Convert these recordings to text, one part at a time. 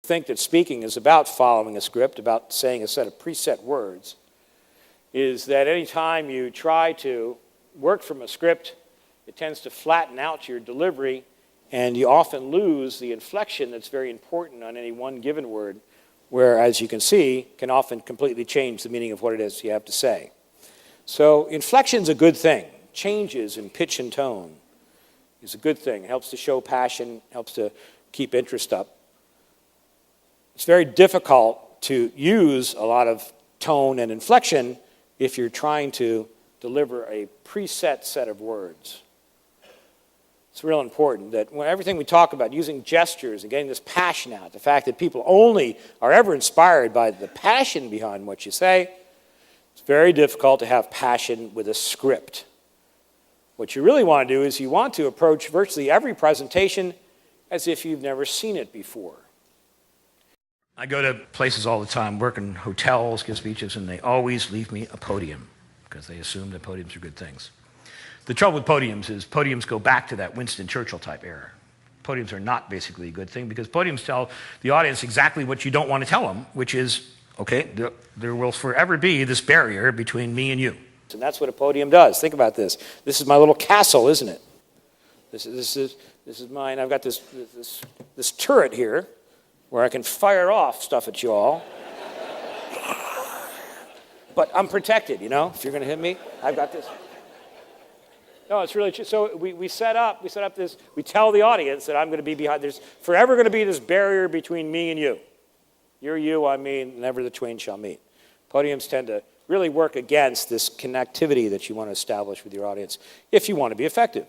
think that speaking is about following a script, about saying a set of preset words, is that any time you try to work from a script, it tends to flatten out your delivery, and you often lose the inflection that's very important on any one given word, where, as you can see, can often completely change the meaning of what it is you have to say. So inflection's a good thing. Changes in pitch and tone is a good thing. It helps to show passion, helps to keep interest up. It's very difficult to use a lot of tone and inflection if you're trying to deliver a preset set of words. It's real important that when everything we talk about, using gestures and getting this passion out, the fact that people only are ever inspired by the passion behind what you say, it's very difficult to have passion with a script. What you really want to do is you want to approach virtually every presentation as if you've never seen it before. I go to places all the time, work in hotels, give speeches, and they always leave me a podium because they assume that podiums are good things. The trouble with podiums is podiums go back to that Winston Churchill type era. Podiums are not basically a good thing because podiums tell the audience exactly what you don't want to tell them, which is, okay, there will forever be this barrier between me and you. And that's what a podium does. Think about this. This is my little castle, isn't it? This is mine. I've got this turret here where I can fire off stuff at you all. But I'm protected, you know? If you're going to hit me, I've got this. No, it's really true. So we set up this, we tell the audience that I'm going to be behind, there's forever going to be this barrier between me and you. You're you, I'm me, never the twain shall meet. Podiums tend to really work against this connectivity that you want to establish with your audience if you want to be effective.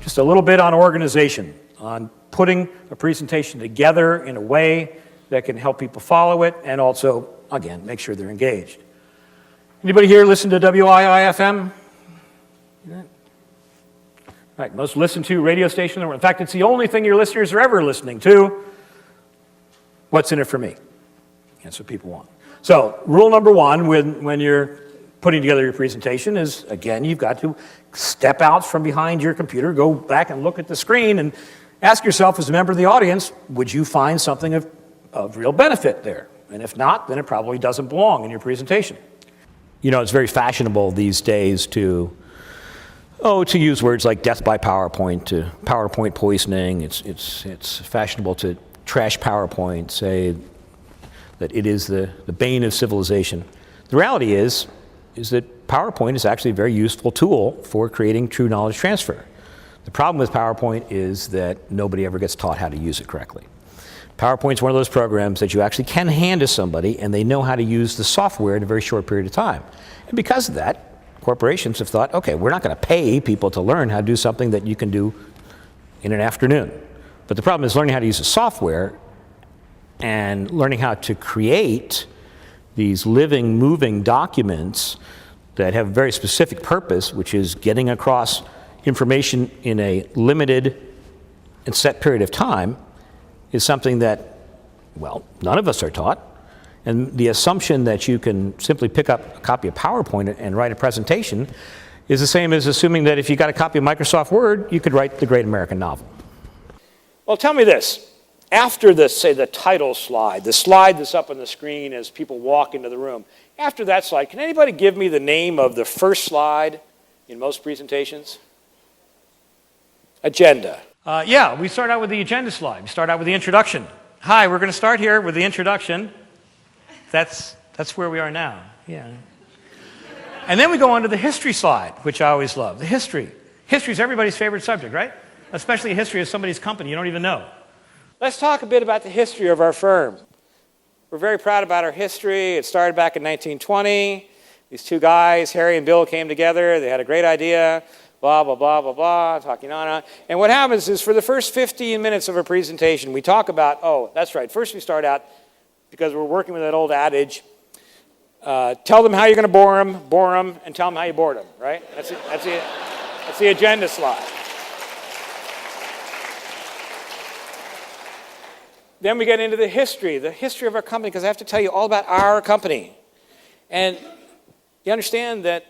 Just a little bit on organization, on putting a presentation together in a way that can help people follow it and also, again, make sure they're engaged. Anybody here listen to WIIFM? Right, most listened to radio station in the world. In fact, it's the only thing your listeners are ever listening to. What's in it for me? That's what people want. So, rule number one when you're putting together your presentation is, again, you've got to step out from behind your computer, go back and look at the screen, and ask yourself, as a member of the audience, would you find something of real benefit there? And if not, then it probably doesn't belong in your presentation. You know, it's very fashionable these days to use words like death by PowerPoint, to PowerPoint poisoning. It's fashionable to trash PowerPoint, say that it is the bane of civilization. The reality is that PowerPoint is actually a very useful tool for creating true knowledge transfer. The problem with PowerPoint is that nobody ever gets taught how to use it correctly. PowerPoint's one of those programs that you actually can hand to somebody and they know how to use the software in a very short period of time. And because of that, corporations have thought, okay, we're not going to pay people to learn how to do something that you can do in an afternoon. But the problem is learning how to use the software and learning how to create these living, moving documents that have a very specific purpose, which is getting across information in a limited and set period of time, is something that, well, none of us are taught. And the assumption that you can simply pick up a copy of PowerPoint and write a presentation is the same as assuming that if you got a copy of Microsoft Word, you could write the great American novel. Well, tell me this. After this, say the title slide, the slide that's up on the screen as people walk into the room, after that slide, can anybody give me the name of the first slide in most presentations? Agenda. Yeah, we start out with the agenda slide. We start out with the introduction. Hi, we're going to start here with the introduction. That's where we are now. Yeah. And then we go on to the history slide, which I always love. The history. History is everybody's favorite subject, right? Especially history of somebody's company you don't even know. Let's talk a bit about the history of our firm. We're very proud about our history. It started back in 1920. These two guys, Harry and Bill, came together. They had a great idea. Blah, blah, blah, blah, blah, talking on and on. And what happens is for the first 15 minutes of a presentation, we talk about, oh, that's right. First we start out, because we're working with that old adage, tell them how you're going to bore them, and tell them how you bored them, right? That's the agenda slide. Then we get into the history of our company, because I have to tell you all about our company. And you understand that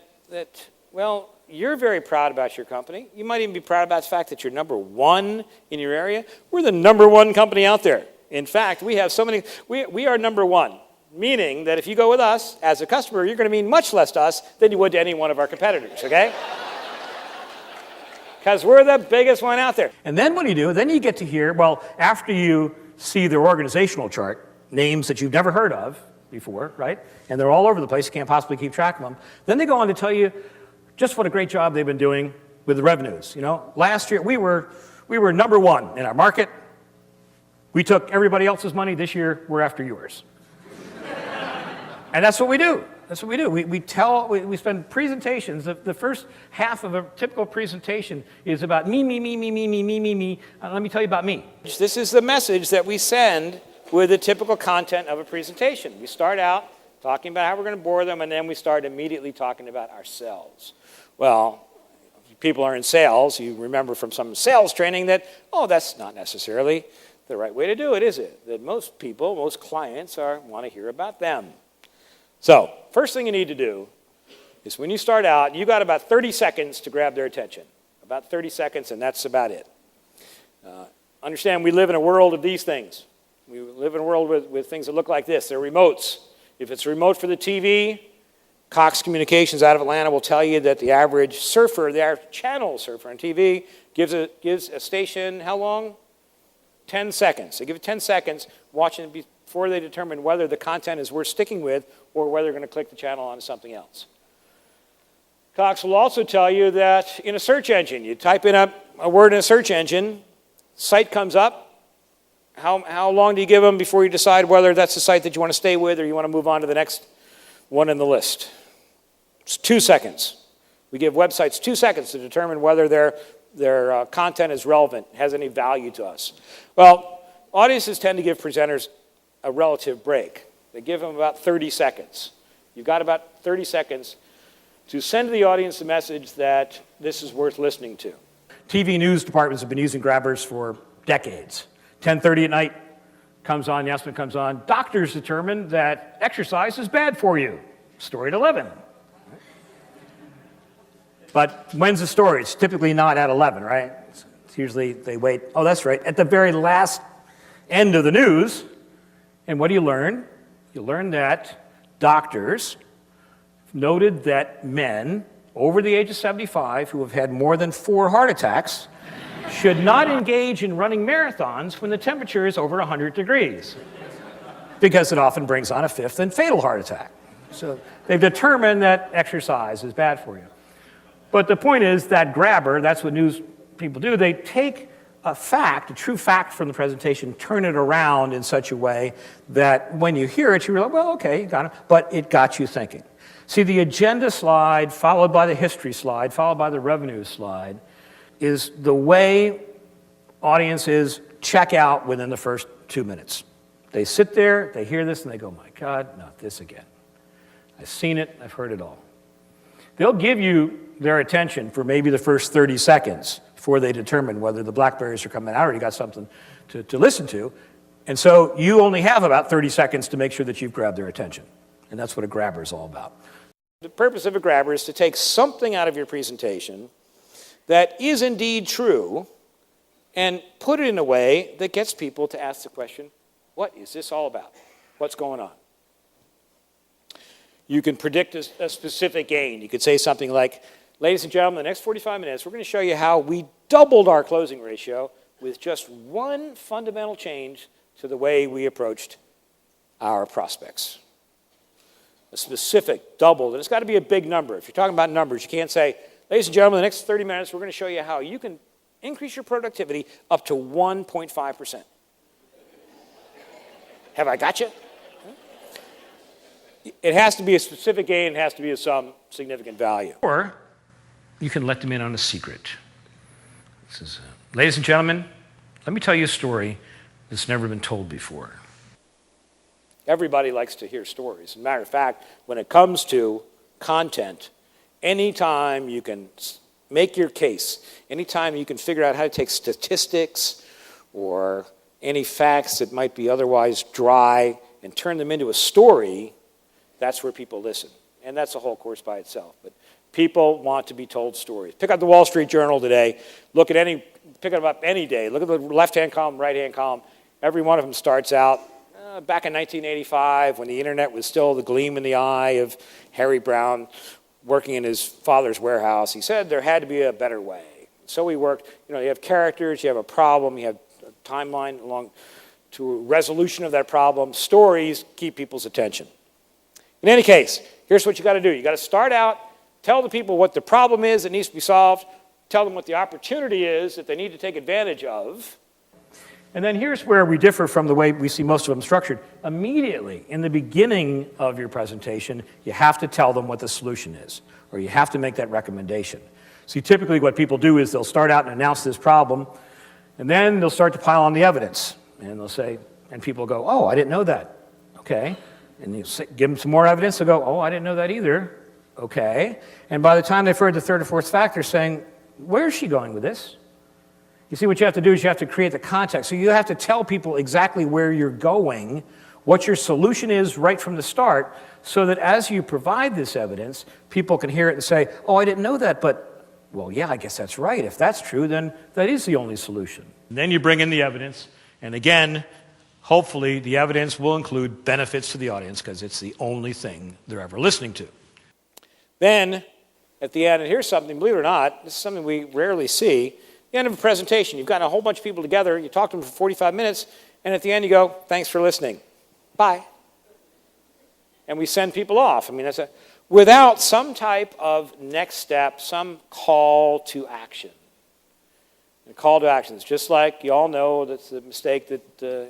well, you're very proud about your company. You might even be proud about the fact that you're number one in your area. We're the number one company out there. In fact, we have so many, we are number one, meaning that if you go with us as a customer, you're going to mean much less to us than you would to any one of our competitors, okay? Because we're the biggest one out there. And then what do you do? Then you get to hear, well, after you see their organizational chart, names that you've never heard of before, right? And they're all over the place. You can't possibly keep track of them. Then they go on to tell you just what a great job they've been doing with the revenues. You know, last year we were number one in our market. We took everybody else's money. This year we're after yours. And that's what we do. That's what we do. We spend presentations. The first half of a typical presentation is about me. Let me tell you about me. This is the message that we send with the typical content of a presentation. We start out talking about how we're going to bore them, and then we start immediately talking about ourselves. Well, if people are in sales, you remember from some sales training that, that's not necessarily the right way to do it, is it? That most people, most clients want to hear about them. So, first thing you need to do is when you start out, you got about 30 seconds to grab their attention. About 30 seconds, and that's about it. Understand, we live in a world of these things. We live in a world with things that look like this. They're remotes. If it's a remote for the TV, Cox Communications out of Atlanta will tell you that the average surfer, the average channel surfer on TV, gives a station, how long? 10 seconds. They give it 10 seconds watching it before they determine whether the content is worth sticking with or whether they're going to click the channel onto something else. Cox will also tell you that in a search engine, you type in a word in a search engine, site comes up. How long do you give them before you decide whether that's the site that you want to stay with or you want to move on to the next one in the list? It's 2 seconds. We give websites 2 seconds to determine whether their content is relevant, has any value to us. Well, audiences tend to give presenters a relative break. They give them about 30 seconds. You've got about 30 seconds to send to the audience the message that this is worth listening to. TV news departments have been using grabbers for decades. 10:30 at night comes on, the announcement comes on. Doctors determined that exercise is bad for you. Story at 11. But when's the story? It's typically not at 11, right? It's usually they wait. Oh, that's right. At the very last end of the news. And what do you learn? You learn that doctors noted that men over the age of 75 who have had more than 4 heart attacks should not engage in running marathons when the temperature is over 100 degrees, because it often brings on a 5th and fatal heart attack. So they've determined that exercise is bad for you. But the point is that grabber, that's what news people do, they take a fact, a true fact from the presentation, turn it around in such a way that when you hear it, you realize, well, okay, you got it, but it got you thinking. See, the agenda slide, followed by the history slide, followed by the revenue slide, is the way audiences check out within the first 2 minutes. They sit there, they hear this, and they go, my God, not this again. I've seen it, I've heard it all. They'll give you their attention for maybe the first 30 seconds before they determine whether the blackberries are coming out or you got something to listen to. And so you only have about 30 seconds to make sure that you've grabbed their attention. And that's what a grabber is all about. The purpose of a grabber is to take something out of your presentation that is indeed true and put it in a way that gets people to ask the question, what is this all about? What's going on? You can predict a specific gain. You could say something like, ladies and gentlemen, the next 45 minutes, we're going to show you how we doubled our closing ratio with just one fundamental change to the way we approached our prospects. A specific doubled, and it's got to be a big number. If you're talking about numbers, you can't say, ladies and gentlemen, the next 30 minutes, we're going to show you how you can increase your productivity up to 1.5%. Have I got you? It has to be a specific gain. It has to be of some significant value. Or you can let them in on a secret. This is, ladies and gentlemen, let me tell you a story that's never been told before. Everybody likes to hear stories. As a matter of fact, when it comes to content, anytime you can make your case, anytime you can figure out how to take statistics or any facts that might be otherwise dry and turn them into a story, that's where people listen. And that's a whole course by itself. But People want to be told stories. Pick up the Wall Street Journal today. Pick it up any day. Look at the left-hand column, right-hand column. Every one of them starts out back in 1985 when the internet was still the gleam in the eye of Harry Brown working in his father's warehouse. He said there had to be a better way. So we worked. You have characters, you have a problem, you have a timeline along to a resolution of that problem. Stories keep people's attention. In any case, here's what you got to do. You got to start out, tell the people what the problem is that needs to be solved, tell them what the opportunity is that they need to take advantage of. And then here's where we differ from the way we see most of them structured. Immediately, in the beginning of your presentation, you have to tell them what the solution is, or you have to make that recommendation. See, typically what people do is they'll start out and announce this problem, and then they'll start to pile on the evidence. And they'll say, and people go, oh, I didn't know that. Okay. And you give them some more evidence, they'll go, oh, I didn't know that either. Okay. And by the time they've heard the third or fourth factor saying, where is she going with this? You see, what you have to do is you have to create the context. So you have to tell people exactly where you're going, what your solution is right from the start, so that as you provide this evidence, people can hear it and say, oh, I didn't know that, but, well, yeah, I guess that's right. If that's true, then that is the only solution. And then you bring in the evidence, and again, hopefully the evidence will include benefits to the audience because it's the only thing they're ever listening to. Then, at the end, and here's something, believe it or not, this is something we rarely see. The end of a presentation, you've gotten a whole bunch of people together, you talk to them for 45 minutes, and at the end you go, thanks for listening. Bye. And we send people off. I mean, without some type of next step, some call to action. And call to action is just like you all know that's the mistake that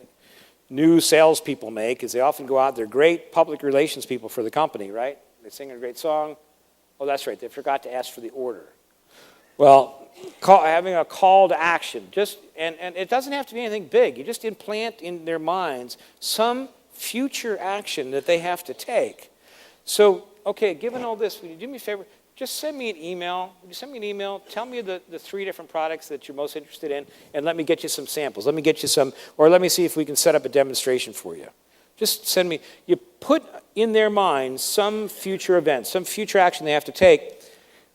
new salespeople make, is they often go out, they're great public relations people for the company, right? They sing a great song. Oh, that's right, they forgot to ask for the order. Well, having a call to action, and it doesn't have to be anything big. You just implant in their minds some future action that they have to take. So, okay, given all this, would you do me a favor? Just send me an email. Would you send me an email? Tell me the 3 different products that you're most interested in, and let me get you some samples. Let me get you some, or let me see if we can set up a demonstration for you. Just send me. You put in their minds some future event, some future action they have to take,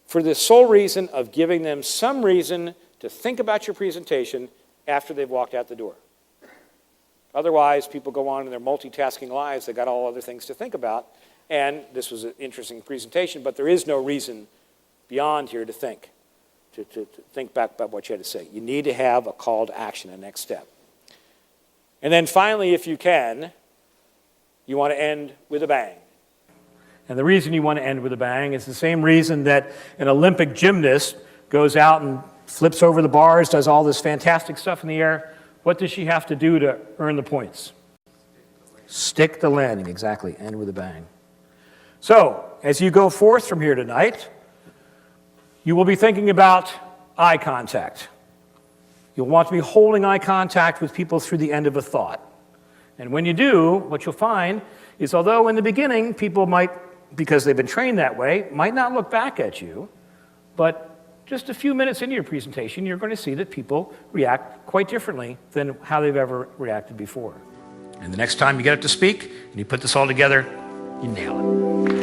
for the sole reason of giving them some reason to think about your presentation after they've walked out the door. Otherwise, people go on in their multitasking lives. They've got all other things to think about. And this was an interesting presentation, but there is no reason beyond here to think back about what you had to say. You need to have a call to action, a next step. And then finally, if you can, you want to end with a bang. And the reason you want to end with a bang is the same reason that an Olympic gymnast goes out and flips over the bars, does all this fantastic stuff in the air. What does she have to do to earn the points? Stick the landing, exactly. End with a bang. So, as you go forth from here tonight, you will be thinking about eye contact. You'll want to be holding eye contact with people through the end of a thought. And when you do, what you'll find is although in the beginning people might, because they've been trained that way, might not look back at you, but just a few minutes into your presentation, you're going to see that people react quite differently than how they've ever reacted before. And the next time you get up to speak and you put this all together, you nail it.